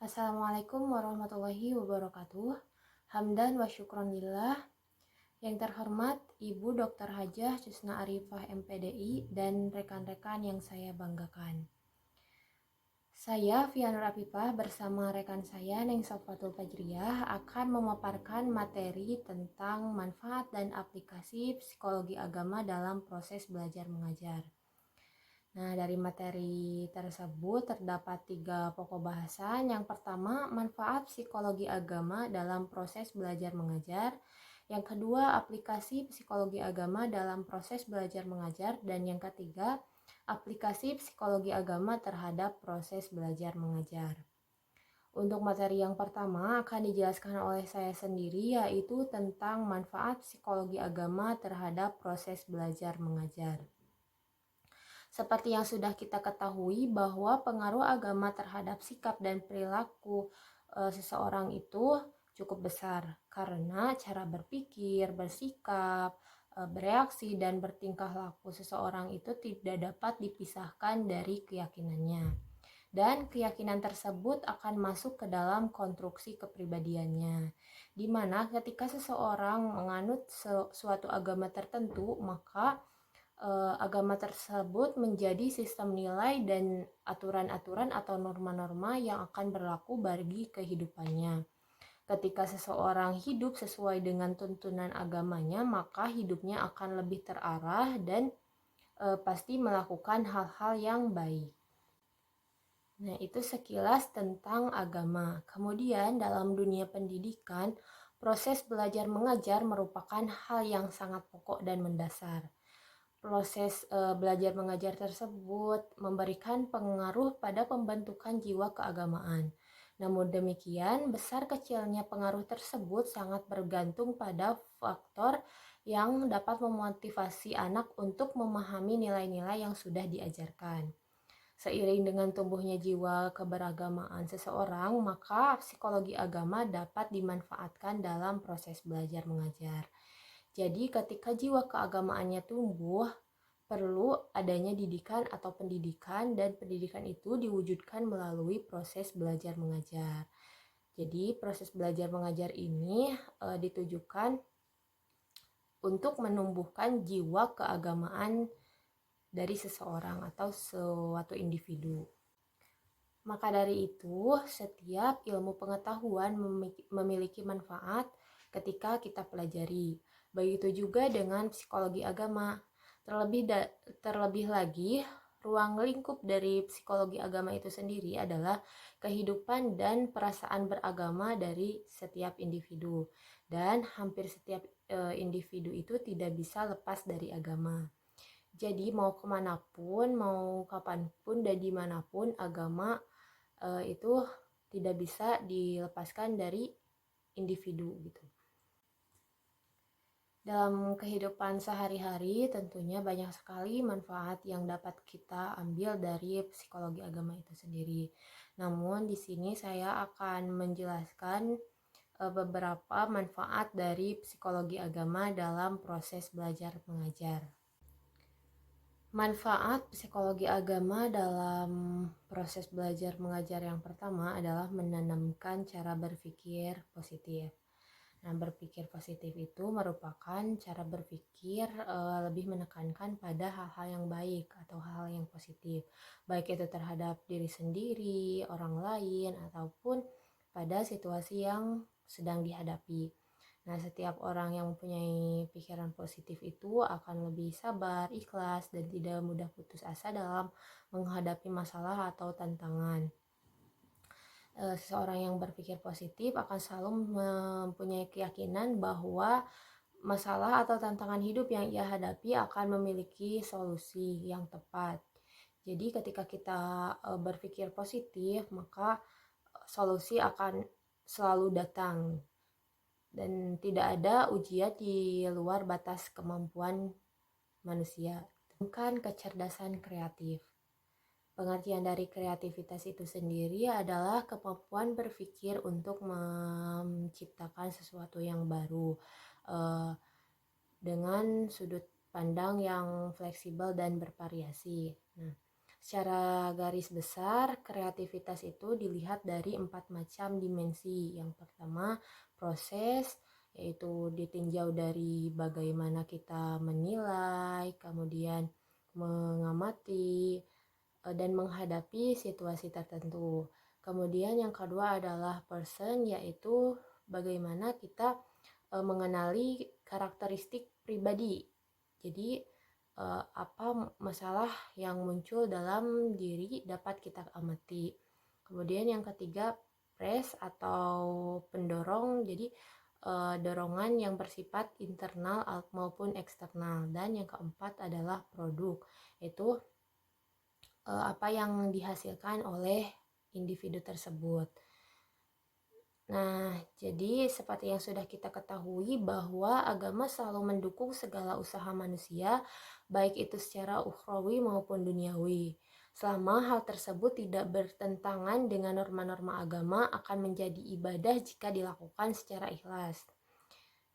Assalamualaikum warahmatullahi wabarakatuh. Hamdan wa syukron lillah. Yang terhormat Ibu Dr. Hajah Cisna Arifah MPDI dan rekan-rekan yang saya banggakan. Saya Fianur Apipah bersama rekan saya Neng Safatul Fajriyah akan memaparkan materi tentang manfaat dan aplikasi psikologi agama dalam proses belajar mengajar. Nah, dari materi tersebut terdapat 3 pokok bahasan. Yang pertama, manfaat psikologi agama dalam proses belajar mengajar. Yang kedua, aplikasi psikologi agama dalam proses belajar mengajar. Dan yang ketiga, aplikasi psikologi agama terhadap proses belajar mengajar. Untuk materi yang pertama akan dijelaskan oleh saya sendiri, yaitu tentang manfaat psikologi agama terhadap proses belajar mengajar. Seperti yang sudah kita ketahui bahwa pengaruh agama terhadap sikap dan perilaku seseorang itu cukup besar karena cara berpikir, bersikap, bereaksi dan bertingkah laku seseorang itu tidak dapat dipisahkan dari keyakinannya. Dan keyakinan tersebut akan masuk ke dalam konstruksi kepribadiannya, di mana ketika seseorang menganut suatu agama tertentu, maka agama tersebut menjadi sistem nilai dan aturan-aturan atau norma-norma yang akan berlaku bagi kehidupannya. Ketika seseorang hidup sesuai dengan tuntunan agamanya, maka hidupnya akan lebih terarah dan pasti melakukan hal-hal yang baik. Nah, itu sekilas tentang agama. Kemudian dalam dunia pendidikan, proses belajar mengajar merupakan hal yang sangat pokok dan mendasar. Proses belajar mengajar tersebut memberikan pengaruh pada pembentukan jiwa keagamaan. Namun demikian, besar kecilnya pengaruh tersebut sangat bergantung pada faktor yang dapat memotivasi anak untuk memahami nilai-nilai yang sudah diajarkan. Seiring dengan tumbuhnya jiwa keberagamaan seseorang, maka psikologi agama dapat dimanfaatkan dalam proses belajar mengajar. Jadi ketika jiwa keagamaannya tumbuh, perlu adanya didikan atau pendidikan, dan pendidikan itu diwujudkan melalui proses belajar mengajar. Jadi proses belajar mengajar ini ditujukan untuk menumbuhkan jiwa keagamaan dari seseorang atau suatu individu. Maka dari itu, setiap ilmu pengetahuan memiliki manfaat ketika kita pelajari. Begitu juga dengan psikologi agama. Terlebih lagi, ruang lingkup dari psikologi agama itu sendiri adalah kehidupan dan perasaan beragama dari setiap individu. Dan hampir setiap individu itu tidak bisa lepas dari agama. Jadi mau kemanapun, mau kapanpun, dan dimanapun agama itu tidak bisa dilepaskan dari individu gitu. Dalam kehidupan sehari-hari tentunya banyak sekali manfaat yang dapat kita ambil dari psikologi agama itu sendiri. Namun di sini saya akan menjelaskan beberapa manfaat dari psikologi agama dalam proses belajar mengajar. Manfaat psikologi agama dalam proses belajar mengajar yang pertama adalah menanamkan cara berpikir positif. Nah, berpikir positif itu merupakan cara berpikir lebih menekankan pada hal-hal yang baik atau hal-hal yang positif, baik itu terhadap diri sendiri, orang lain, ataupun pada situasi yang sedang dihadapi. Nah, setiap orang yang mempunyai pikiran positif itu akan lebih sabar, ikhlas, dan tidak mudah putus asa dalam menghadapi masalah atau tantangan. Seseorang yang berpikir positif akan selalu mempunyai keyakinan bahwa masalah atau tantangan hidup yang ia hadapi akan memiliki solusi yang tepat. Jadi ketika kita berpikir positif, maka solusi akan selalu datang dan tidak ada ujian di luar batas kemampuan manusia. Bukan kecerdasan kreatif. Pengertian dari kreativitas itu sendiri adalah kemampuan berpikir untuk menciptakan sesuatu yang baru dengan sudut pandang yang fleksibel dan bervariasi. Nah, Secara garis besar, kreativitas itu dilihat dari 4 macam dimensi. Yang pertama, proses, yaitu ditinjau dari bagaimana kita menilai, kemudian mengamati, dan menghadapi situasi tertentu. Kemudian yang kedua adalah person, yaitu bagaimana kita mengenali karakteristik pribadi. Jadi apa masalah yang muncul dalam diri dapat kita amati. Kemudian yang ketiga, press atau pendorong. Jadi dorongan yang bersifat internal maupun eksternal. Dan yang keempat adalah produk, yaitu apa yang dihasilkan oleh individu tersebut. Nah, jadi seperti yang sudah kita ketahui bahwa agama selalu mendukung segala usaha manusia, baik itu secara ukhrawi maupun duniawi. Selama hal tersebut tidak bertentangan dengan norma-norma agama, akan menjadi ibadah jika dilakukan secara ikhlas.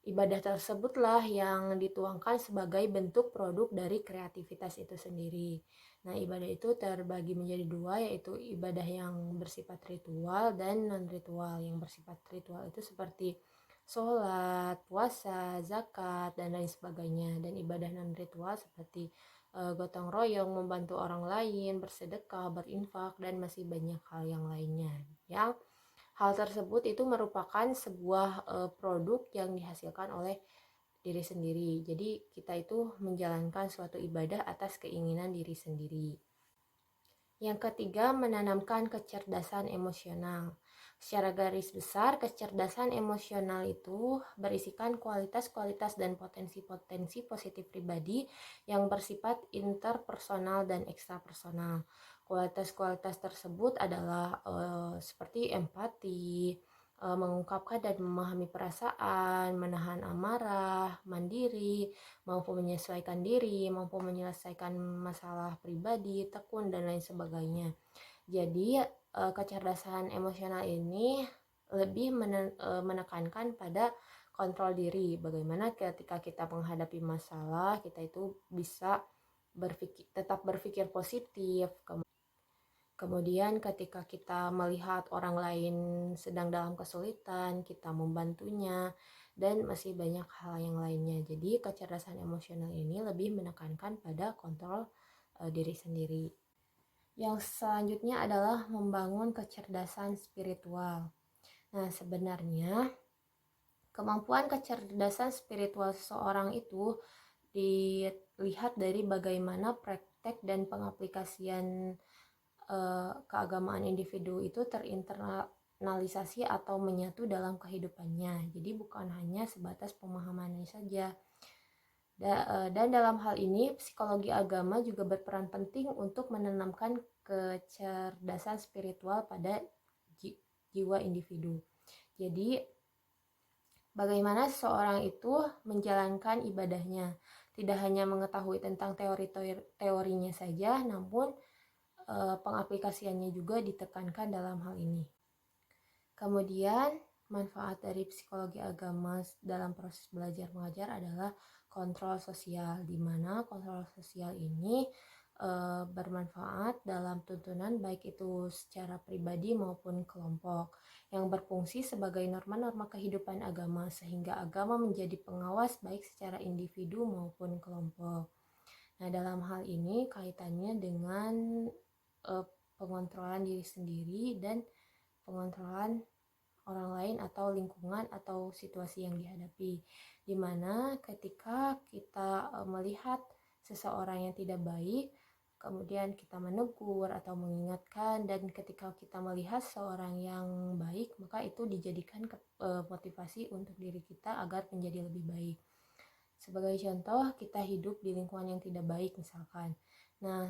Ibadah tersebutlah yang dituangkan sebagai bentuk produk dari kreativitas itu sendiri. Nah, ibadah itu terbagi menjadi dua, yaitu ibadah yang bersifat ritual dan non-ritual. Yang bersifat ritual itu seperti sholat, puasa, zakat, dan lain sebagainya. Dan ibadah non-ritual seperti gotong royong, membantu orang lain, bersedekah, berinfak, dan masih banyak hal yang lainnya. Yang hal tersebut itu merupakan sebuah produk yang dihasilkan oleh diri sendiri. Jadi kita itu menjalankan suatu ibadah atas keinginan diri sendiri. Yang ketiga, menanamkan kecerdasan emosional. Secara garis besar, kecerdasan emosional itu berisikan kualitas-kualitas dan potensi-potensi positif pribadi yang bersifat interpersonal dan ekstrapersonal. Kualitas-kualitas tersebut adalah seperti empati, mengungkapkan dan memahami perasaan, menahan amarah, mandiri, mampu menyesuaikan diri, mampu menyelesaikan masalah pribadi, tekun, dan lain sebagainya. Jadi kecerdasan emosional ini lebih menekankan pada kontrol diri. Bagaimana ketika kita menghadapi masalah, kita itu bisa tetap berpikir positif. Kemudian ketika kita melihat orang lain sedang dalam kesulitan, kita membantunya, dan masih banyak hal yang lainnya. Jadi kecerdasan emosional ini lebih menekankan pada kontrol diri sendiri. Yang selanjutnya adalah membangun kecerdasan spiritual. Nah, sebenarnya kemampuan kecerdasan spiritual seseorang itu dilihat dari bagaimana praktek dan pengaplikasian keagamaan individu itu terinternalisasi atau menyatu dalam kehidupannya. Jadi bukan hanya sebatas pemahamannya saja. Dan dalam hal ini psikologi agama juga berperan penting untuk menanamkan kecerdasan spiritual pada jiwa individu. Jadi bagaimana seseorang itu menjalankan ibadahnya, tidak hanya mengetahui tentang teorinya saja, namun pengaplikasiannya juga ditekankan dalam hal ini. Kemudian manfaat dari psikologi agama dalam proses belajar mengajar adalah kontrol sosial, di mana kontrol sosial ini bermanfaat dalam tuntunan baik itu secara pribadi maupun kelompok, yang berfungsi sebagai norma-norma kehidupan agama, sehingga agama menjadi pengawas baik secara individu maupun kelompok. Nah, dalam hal ini kaitannya dengan pengontrolan diri sendiri dan pengontrolan orang lain atau lingkungan atau situasi yang dihadapi, dimana ketika kita melihat seseorang yang tidak baik, kemudian kita menegur atau mengingatkan, dan ketika kita melihat seorang yang baik, maka itu dijadikan motivasi untuk diri kita agar menjadi lebih baik. Sebagai contoh, kita hidup di lingkungan yang tidak baik misalkan. Nah,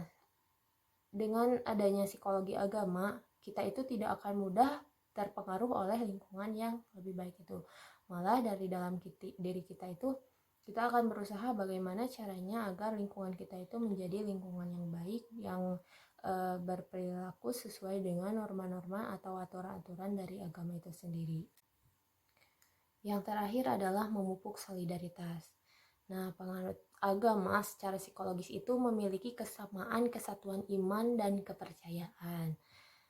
dengan adanya psikologi agama, kita itu tidak akan mudah terpengaruh oleh lingkungan yang lebih baik itu. Malah dari dalam diri kita itu, kita akan berusaha bagaimana caranya agar lingkungan kita itu menjadi lingkungan yang baik, yang berperilaku sesuai dengan norma-norma atau aturan-aturan dari agama itu sendiri. Yang terakhir adalah memupuk solidaritas. Nah, penganut agama secara psikologis itu memiliki kesamaan kesatuan iman dan kepercayaan.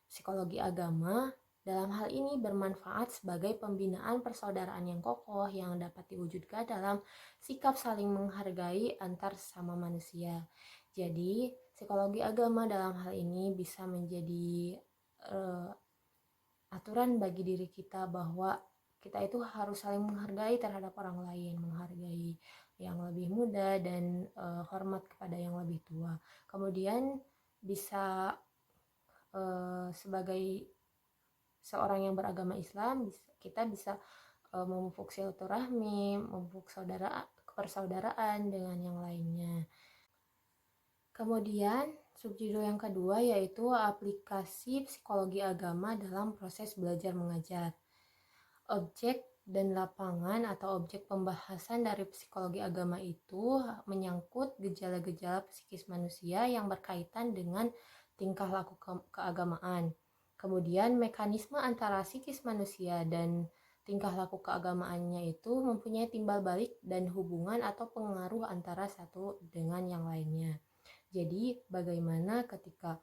Psikologi agama dalam hal ini bermanfaat sebagai pembinaan persaudaraan yang kokoh yang dapat diwujudkan dalam sikap saling menghargai antar sesama manusia. Jadi, psikologi agama dalam hal ini bisa menjadi aturan bagi diri kita bahwa kita itu harus saling menghargai terhadap orang lain, menghargai yang lebih muda dan hormat kepada yang lebih tua. Kemudian bisa sebagai seorang yang beragama Islam, kita bisa memupuk silaturahmi, memupuk persaudaraan dengan yang lainnya. Kemudian subjudul yang kedua yaitu aplikasi psikologi agama dalam proses belajar mengajar. Objek dan lapangan atau objek pembahasan dari psikologi agama itu menyangkut gejala-gejala psikis manusia yang berkaitan dengan tingkah laku keagamaan. Kemudian mekanisme antara psikis manusia dan tingkah laku keagamaannya itu mempunyai timbal balik dan hubungan atau pengaruh antara satu dengan yang lainnya. Jadi bagaimana ketika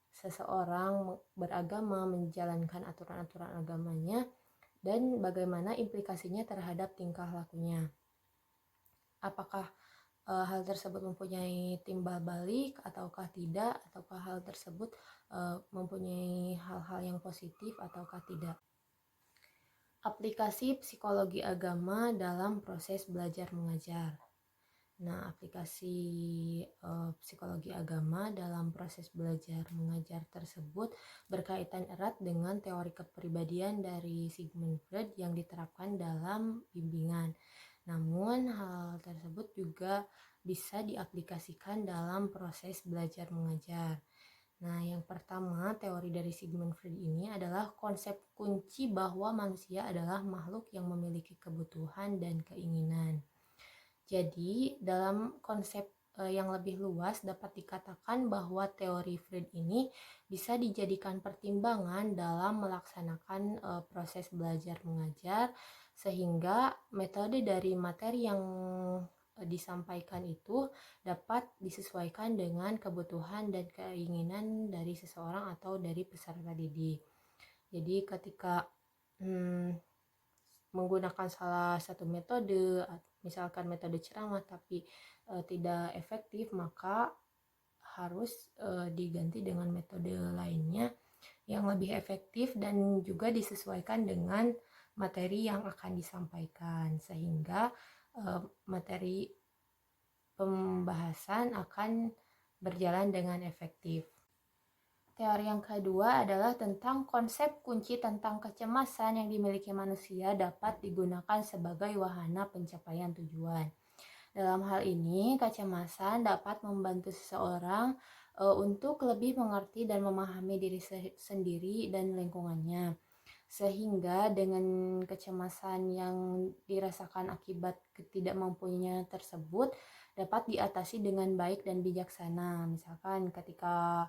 seseorang beragama menjalankan aturan-aturan agamanya dan bagaimana implikasinya terhadap tingkah lakunya. Apakah hal tersebut mempunyai timbal balik ataukah tidak, ataukah hal tersebut mempunyai hal-hal yang positif ataukah tidak. Aplikasi psikologi agama dalam proses belajar mengajar. Nah, aplikasi psikologi agama dalam proses belajar mengajar tersebut berkaitan erat dengan teori kepribadian dari Sigmund Freud yang diterapkan dalam bimbingan. Namun, hal tersebut juga bisa diaplikasikan dalam proses belajar mengajar. Nah, yang pertama, teori dari Sigmund Freud ini adalah konsep kunci bahwa manusia adalah makhluk yang memiliki kebutuhan dan keinginan. Jadi, dalam konsep yang lebih luas dapat dikatakan bahwa teori Freud ini bisa dijadikan pertimbangan dalam melaksanakan proses belajar mengajar, sehingga metode dari materi yang disampaikan itu dapat disesuaikan dengan kebutuhan dan keinginan dari seseorang atau dari peserta didik. Jadi ketika menggunakan salah satu metode, misalkan metode ceramah tapi tidak efektif, maka harus diganti dengan metode lainnya yang lebih efektif dan juga disesuaikan dengan materi yang akan disampaikan, sehingga materi pembahasan akan berjalan dengan efektif. Teori yang kedua adalah tentang konsep kunci tentang kecemasan yang dimiliki manusia dapat digunakan sebagai wahana pencapaian tujuan. Dalam hal ini, kecemasan dapat membantu seseorang untuk lebih mengerti dan memahami diri sendiri dan lingkungannya. Sehingga dengan kecemasan yang dirasakan akibat ketidakmampuannya tersebut dapat diatasi dengan baik dan bijaksana. Misalkan ketika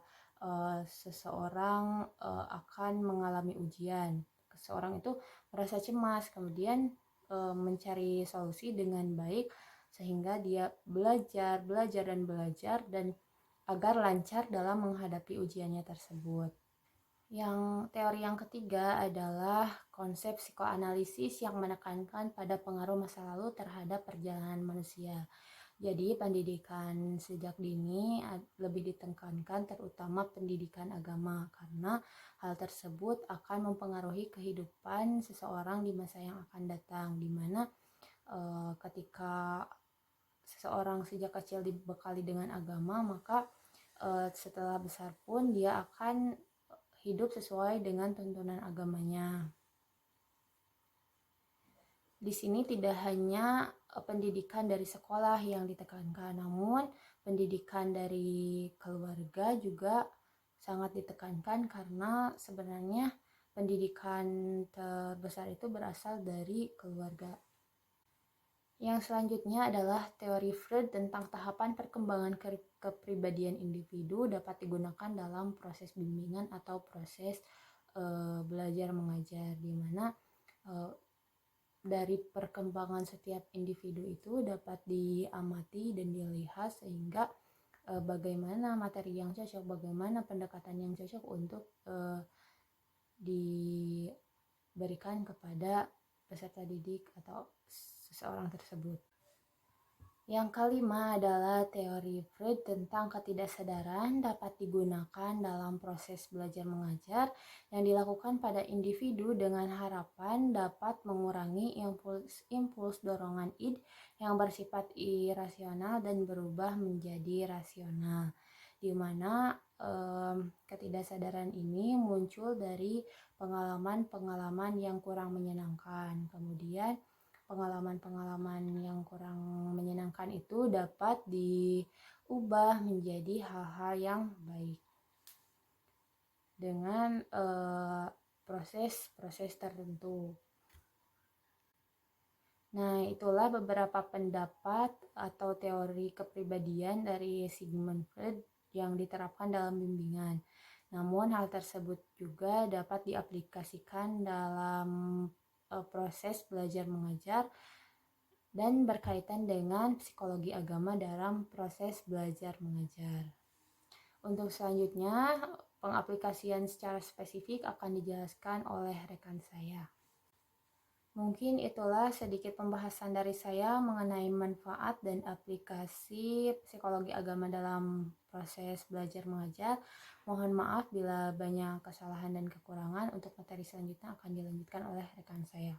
seseorang akan mengalami ujian, seseorang itu merasa cemas, kemudian mencari solusi dengan baik sehingga dia belajar dan agar lancar dalam menghadapi ujiannya tersebut. Yang teori yang ketiga adalah konsep psikoanalisis yang menekankan pada pengaruh masa lalu terhadap perjalanan manusia. Jadi pendidikan sejak dini lebih ditekankan terutama pendidikan agama karena hal tersebut akan mempengaruhi kehidupan seseorang di masa yang akan datang, di mana ketika seseorang sejak kecil dibekali dengan agama, maka setelah besar pun dia akan hidup sesuai dengan tuntunan agamanya. Di sini tidak hanya pendidikan dari sekolah yang ditekankan, namun pendidikan dari keluarga juga sangat ditekankan karena sebenarnya pendidikan terbesar itu berasal dari keluarga. Yang selanjutnya adalah teori Freud tentang tahapan perkembangan kepribadian individu dapat digunakan dalam proses bimbingan atau proses belajar mengajar, di mana dari perkembangan setiap individu itu dapat diamati dan dilihat sehingga bagaimana materi yang cocok, bagaimana pendekatan yang cocok untuk diberikan kepada peserta didik atau seseorang tersebut. Yang kelima adalah teori Freud tentang ketidaksadaran dapat digunakan dalam proses belajar mengajar yang dilakukan pada individu dengan harapan dapat mengurangi impuls dorongan id yang bersifat irasional dan berubah menjadi rasional, di mana ketidaksadaran ini muncul dari pengalaman-pengalaman yang kurang menyenangkan. Kemudian pengalaman-pengalaman yang kurang menyenangkan itu dapat diubah menjadi hal-hal yang baik dengan proses-proses tertentu. Nah, itulah beberapa pendapat atau teori kepribadian dari Sigmund Freud yang diterapkan dalam bimbingan. Namun hal tersebut juga dapat diaplikasikan dalam proses belajar mengajar dan berkaitan dengan psikologi agama dalam proses belajar mengajar. Untuk selanjutnya, pengaplikasian secara spesifik akan dijelaskan oleh rekan saya. Mungkin itulah sedikit pembahasan dari saya mengenai manfaat dan aplikasi psikologi agama dalam proses belajar mengajar. Mohon maaf bila banyak kesalahan dan kekurangan. Untuk materi selanjutnya akan dilanjutkan oleh rekan saya.